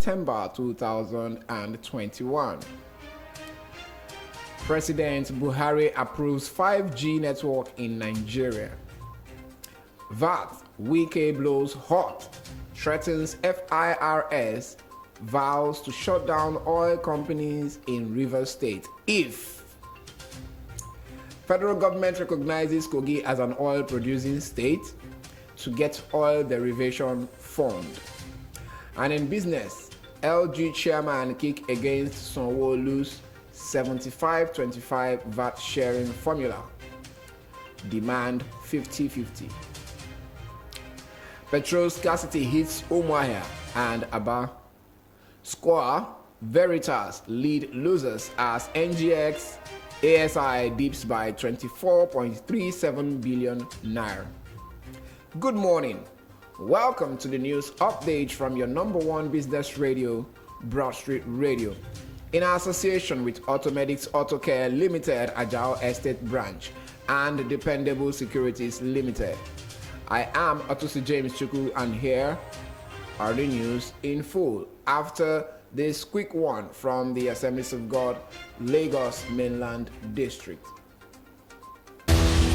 September 2021. President Buhari approves 5G network in Nigeria. VAT, Wike blows hot, threatens FIRS, vows to shut down oil companies in Rivers State if federal government recognizes Kogi as an oil-producing state to get oil derivation fund. And in business, LG chairman kick against Sanwo-Olu's 75-25 VAT sharing formula. Demand 50-50. Petrol scarcity hits Umuahia and Aba. Square, Veritas lead losers as NGX ASI dips by 24.37 billion naira. Good morning. Welcome to the news update from your number one business radio, Broadstreet Radio, in association with Automedics Auto Care Limited, Ajao Estate Branch, and Dependable Securities Limited. I am Atusi James Chuku, and here are the news in full. After this quick one from the Assemblies of God, Lagos Mainland District.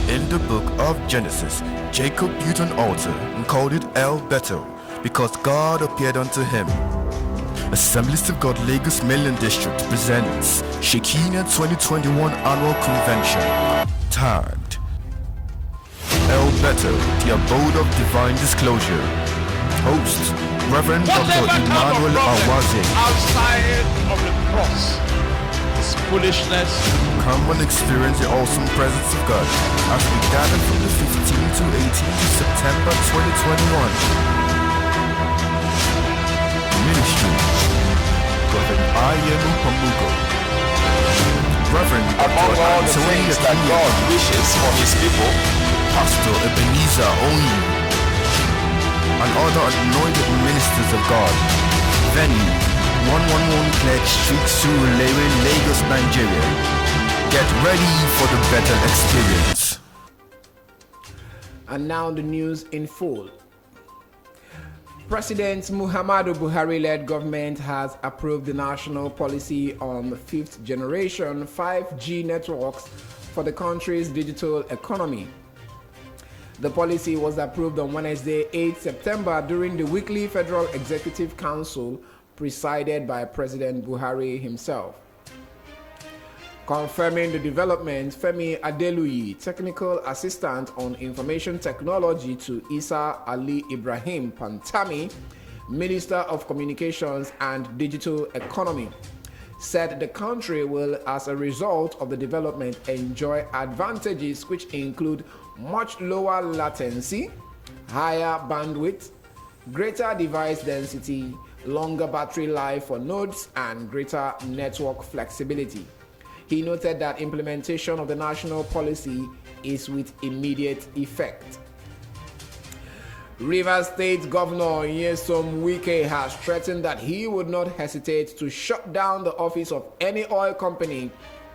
In the book of Genesis, Jacob built an altar and called it El Bethel, because God appeared unto him. Assemblies of God Lagos Mainland District presents Shekinah 2021 Annual Convention, tagged El Bethel, the abode of divine disclosure. Host, Reverend Dr. Emmanuel Awaze. Outside of the cross is foolishness. Come and experience the awesome presence of God as we gather from the 15th to 18th of September 2021. Ministry, Reverend Ayenu Pamugo. Reverend Among all the things that God wishes for his people, Pastor Ebenezer Onyi, and other anointed ministers of God. Venue, 111 Clegg Street, Surulere, Lagos, Nigeria. Get ready for the better experience. And now the news in full. President Muhammadu Buhari-led government has approved the national policy on the fifth generation 5G networks for the country's digital economy. The policy was approved on Wednesday, 8 September, during the weekly Federal Executive Council presided by President Buhari himself. Confirming the development, Femi Adeluyi, Technical Assistant on Information Technology to Isa Ali Ibrahim Pantami, Minister of Communications and Digital Economy, said the country will, as a result of the development, enjoy advantages which include much lower latency, higher bandwidth, greater device density, longer battery life for nodes, and greater network flexibility. He noted that implementation of the national policy is with immediate effect. Rivers State Governor Nyesom Wike has threatened that he would not hesitate to shut down the office of any oil company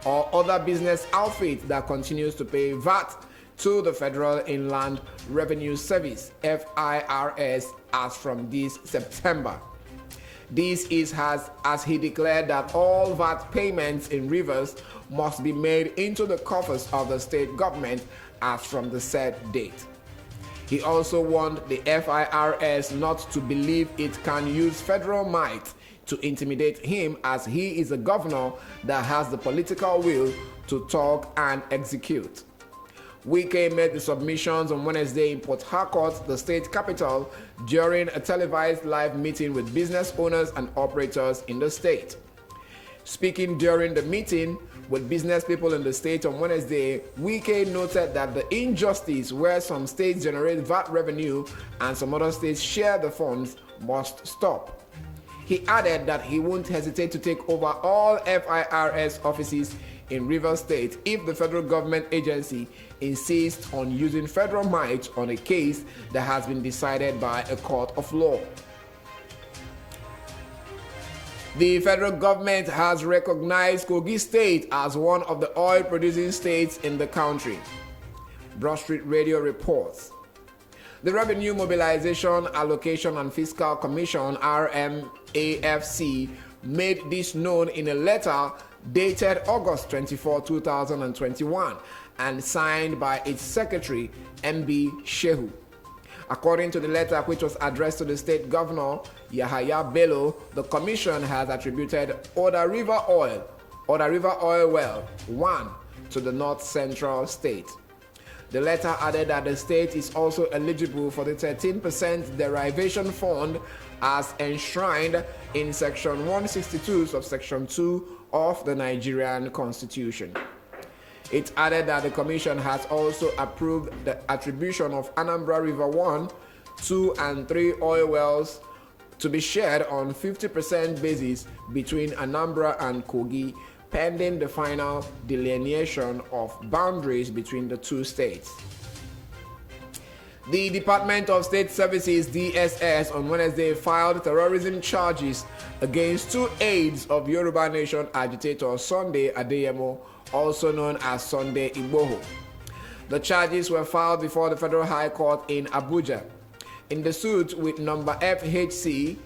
or other business outfit that continues to pay VAT to the Federal Inland Revenue Service, FIRS, as from this September. This is as he declared that all VAT payments in Rivers must be made into the coffers of the state government as from the said date. He also warned the FIRS not to believe it can use federal might to intimidate him, as he is a governor that has the political will to talk and execute. Wike made the submissions on Wednesday in Port Harcourt, the state capital, during a televised live meeting with business owners and operators in the state. Speaking during the meeting with business people in the state on Wednesday, Wike noted that the injustice where some states generate VAT revenue and some other states share the funds must stop. He added that he won't hesitate to take over all FIRS offices in Rivers State if the federal government agency insists on using federal might on a case that has been decided by a court of law. The federal government has recognized Kogi State as one of the oil-producing states in the country. Broadstreet Radio reports. The Revenue Mobilization, Allocation and Fiscal Commission, RMAFC, SAFC made this known in a letter dated August 24, 2021 and signed by its secretary, MB Shehu. According to the letter, which was addressed to the state governor, Yahaya Bello, the commission has attributed Oda River Oil Well 1 to the North Central state. The letter added that the state is also eligible for the 13% derivation fund as enshrined in Section 162, subsection 2 of the Nigerian Constitution. It added that the Commission has also approved the attribution of Anambra River 1, 2, and 3 oil wells to be shared on 50% basis between Anambra and Kogi, pending the final delineation of boundaries between the two states. The Department of State Services (DSS) on Wednesday filed terrorism charges against 2 aides of Yoruba Nation agitator Sunday Adeyemo, also known as Sunday Igboho. The charges were filed before the Federal High Court in Abuja. In the suit with number FHC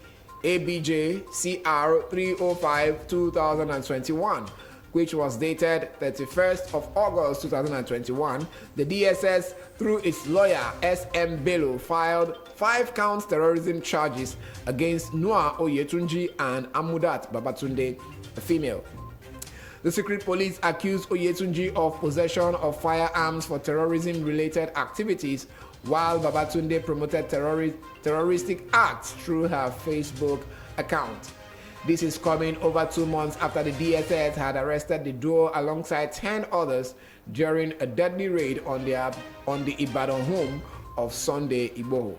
ABJ CR 305/2021, which was dated 31st of August 2021, the DSS, through its lawyer SM Bello, filed 5 counts terrorism charges against Noah Oyetunji and Amudat Babatunde, a female. The secret police accused Oyetunji of possession of firearms for terrorism-related activities, while Babatunde promoted terroristic acts through her Facebook account. This is coming over 2 months after the DSS had arrested the duo alongside 10 others during a deadly raid on the Ibadan home of Sunday Igboho.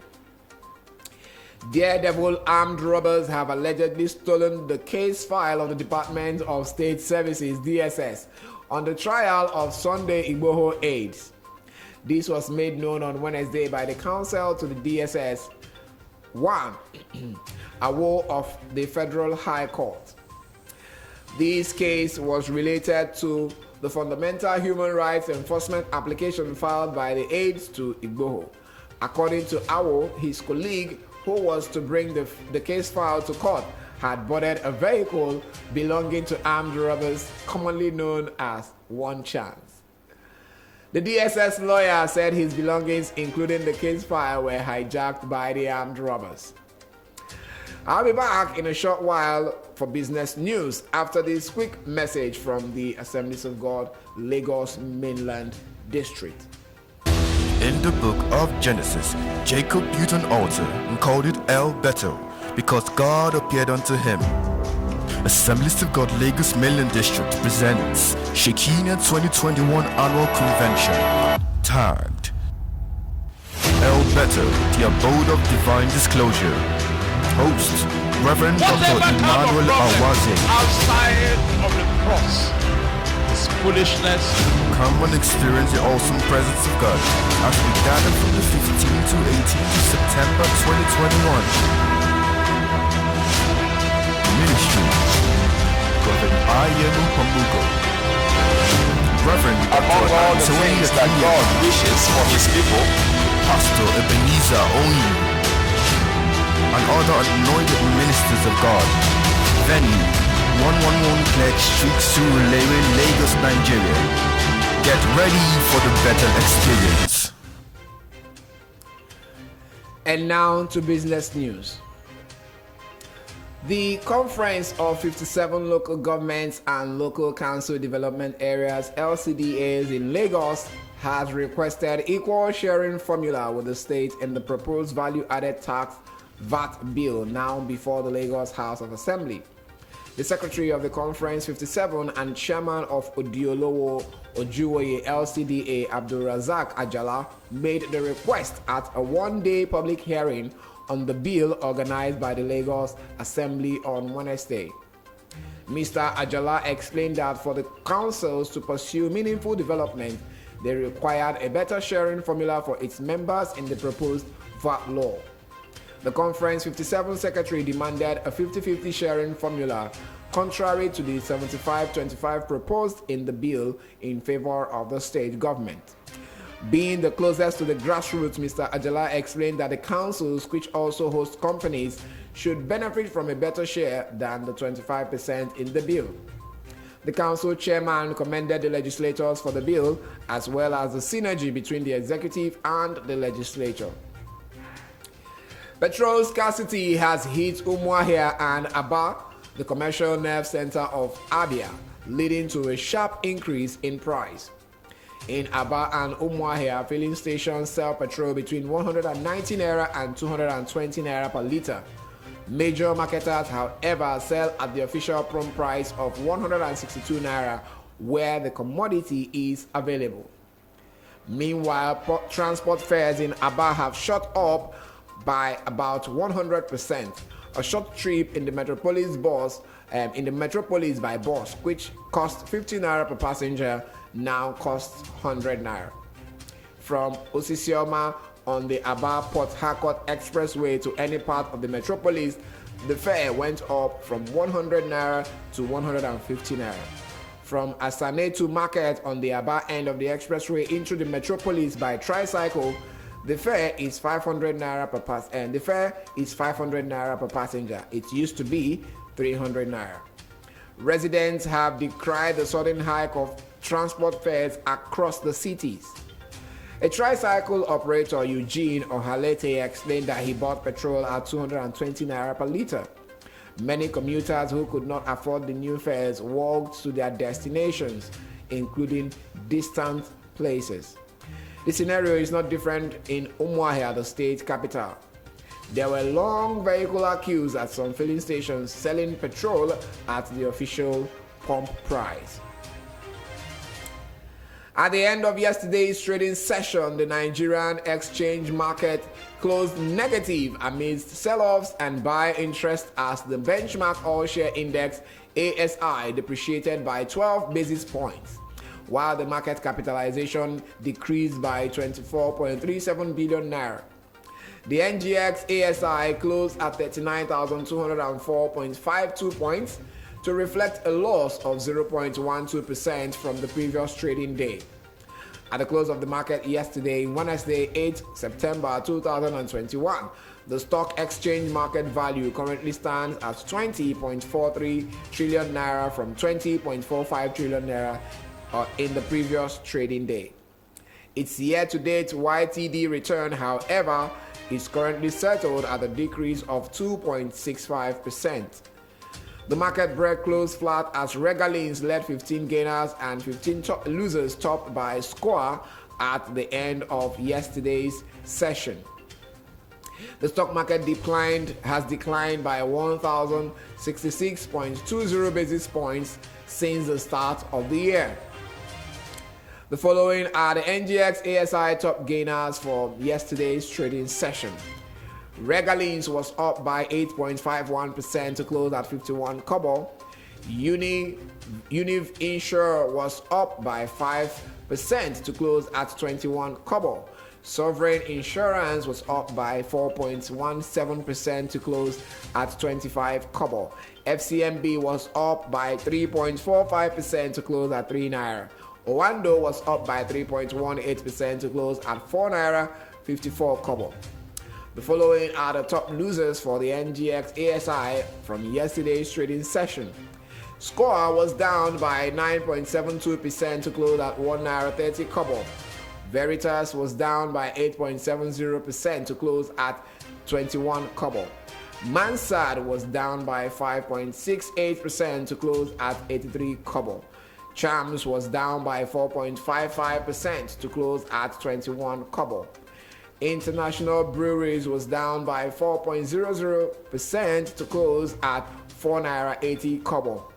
Daredevil armed robbers have allegedly stolen the case file of the Department of State Services (DSS) on the trial of Sunday Igboho aides. This was made known on Wednesday by the counsel to the DSS, one Awo of the Federal High Court. This case was related to the fundamental human rights enforcement application filed by the aides to Igboho. According to Awo, his colleague, who was to bring the case file to court, had boarded a vehicle belonging to armed robbers, commonly known as One Chance. The DSS lawyer said his belongings, including the case file, were hijacked by the armed robbers. I'll be back in a short while for business news after this quick message from the Assemblies of God, Lagos Mainland District. In the book of Genesis, Jacob built an altar and called it El Bethel, because God appeared unto him. Assemblies of God Lagos Mainland District presents Shekinah 2021 Annual Convention, tagged El Bethel, the abode of divine disclosure. Host, Reverend Dr. Emmanuel Awazi. Outside of the cross is foolishness. Come and experience the awesome presence of God as we gather from the 15th to 18th of September 2021. Ministry, Reverend Ayenu Pamugo. Reverend Among Dr. all the Anthony things that God wishes for his people, Pastor Ebenezer Onyu, and other anointed ministers of God. Venue, 111 Clegg Street, Surulere, Lagos, Nigeria. Get ready for the better experience. And now to business news. The Conference of 57 Local Governments and Local Council Development Areas (LCDAs) in Lagos has requested equal sharing formula with the state in the proposed value-added tax VAT bill now before the Lagos House of Assembly. The Secretary of the Conference 57 and Chairman of Odiolowo Ojuwoye LCDA, Abdulrazak Ajala, made the request at a one-day public hearing on the bill organized by the Lagos Assembly on Wednesday. Mr. Ajala explained that for the councils to pursue meaningful development, they required a better sharing formula for its members in the proposed VAT law. The Conference 57 Secretary demanded a 50-50 sharing formula, contrary to the 75-25 proposed in the bill in favor of the state government. Being the closest to the grassroots, Mr. Ajala explained that the councils, which also host companies, should benefit from a better share than the 25% in the bill. The council chairman commended the legislators for the bill, as well as the synergy between the executive and the legislature. Petrol scarcity has hit Umuahia and Aba, the commercial nerve center of Abia, leading to a sharp increase in price. In Aba and Umuahia, filling stations sell petrol between 190 naira and 220 naira per liter. Major marketers, however, sell at the official prompt price of 162 naira, where the commodity is available. Meanwhile, transport fares in Aba have shot up by about 100%. A short trip in the Metropolis by bus, which cost 50 naira per passenger, now costs 100 naira. From Osisioma on the Aba Port Harcourt Expressway to any part of the Metropolis, the fare went up from 100 naira to 150 naira. From Asanetu Market on the Aba end of the expressway into the Metropolis by tricycle, the fare is 500 naira per passenger. It used to be 300 naira. Residents have decried the sudden hike of transport fares across the cities. A tricycle operator, Eugene Ohalete, explained that he bought petrol at 220 naira per liter. Many commuters who could not afford the new fares walked to their destinations, including distant places. The scenario is not different in Umuahia, the state capital. There were long vehicular queues at some filling stations selling petrol at the official pump price. At the end of yesterday's trading session, the Nigerian exchange market closed negative amidst sell-offs and buy interest as the benchmark all-share index ASI depreciated by 12 basis points, while the market capitalization decreased by 24.37 billion naira. The NGX ASI closed at 39,204.52 points to reflect a loss of 0.12% from the previous trading day. At the close of the market yesterday, Wednesday, 8 September 2021, the stock exchange market value currently stands at 20.43 trillion naira from 20.45 trillion naira in the previous trading day. Its year-to-date YTD return, however, is currently settled at a decrease of 2.65%. The market break closed flat as Regalins led 15 gainers and 15 losers, topped by Score at the end of yesterday's session. The stock market has declined by 1,066.20 basis points since the start of the year. The following are the NGX ASI top gainers for yesterday's trading session. Regalins was up by 8.51% to close at 51 kobo. Univ Insure was up by 5% to close at 21 kobo. Sovereign Insurance was up by 4.17% to close at 25 kobo. FCMB was up by 3.45% to close at 3 naira. Owando was up by 3.18% to close at 4 naira 54 kobo. The following are the top losers for the NGX ASI from yesterday's trading session. Score was down by 9.72% to close at 1 naira 30 kobo. Veritas was down by 8.70% to close at 21 kobo. Mansard was down by 5.68% to close at 83 kobo. Chams was down by 4.55% to close at 21 kobo. International Breweries was down by 4.00% to close at 4 naira 80 kobo.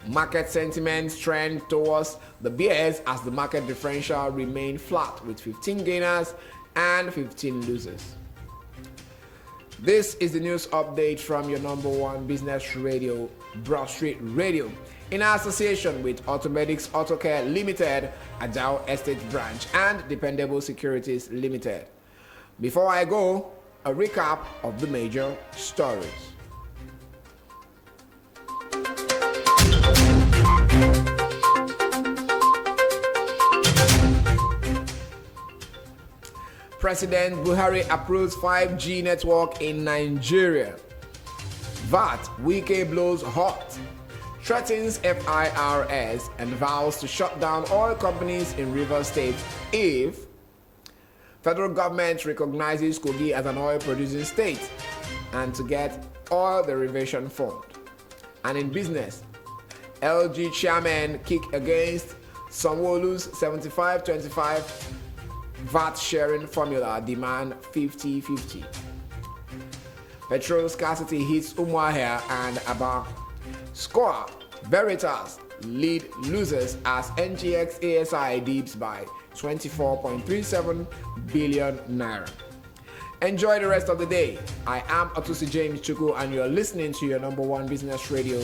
Market sentiment trend towards the beers as the market differential remained flat with 15 gainers and 15 losers. This is the news update from your number one business radio, Broadstreet Radio, in association with Automedics Autocare Limited, Ajao Estate Branch, and Dependable Securities Limited. Before I go, a recap of the major stories. President Buhari approves 5G network in Nigeria. VAT, Wike blows hot, threatens FIRS and vows to shut down oil companies in Rivers State if federal government recognizes Kogi as an oil-producing state and to get oil derivation fund. And in business, LG chairman kick against Sanwo-Olu's 75-25 VAT sharing formula, demand 50-50. Petrol scarcity hits Umuahia and Aba. Score, Veritas lead losers as NGX ASI dips by 24.37 billion naira. Enjoy the rest of the day. I am Atusi James Chuku and you're listening to your number one business radio,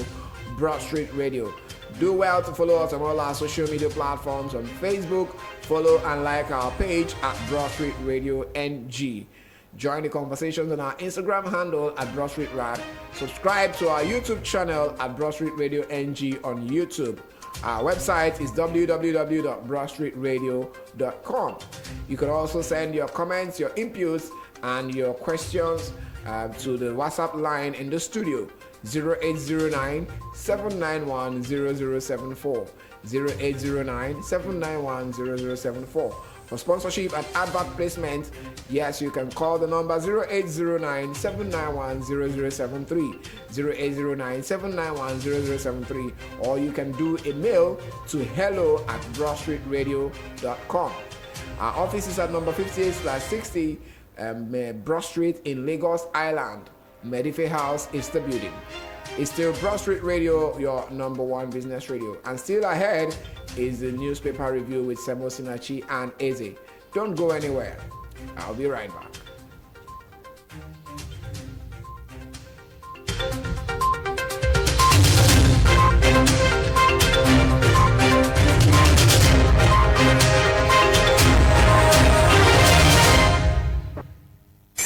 Broadstreet Radio. Do well to follow us on all our social media platforms. On Facebook, follow and like our page at Broadstreet Radio NG. Join the conversations on our Instagram handle at Broadstreet Rad. Subscribe to our YouTube channel at Broadstreet Radio NG on YouTube. Our website is www.broadstreetradio.com. You can also send your comments, your inputs, and your questions to the WhatsApp line in the studio, 0809-791-0074, 0809-791-0074. For sponsorship and advert placement, yes, you can call the number 0809-791-0073, 0809-791-0073, or you can do a mail to hello@broadstreetradio.com. Our office is at number 58/60 Broad Street in Lagos Island. Medife House is the building. It's still Broadstreet Radio, your number one business radio. And still ahead is the newspaper review with Semo Sinachi and Eze. Don't go anywhere. I'll be right back.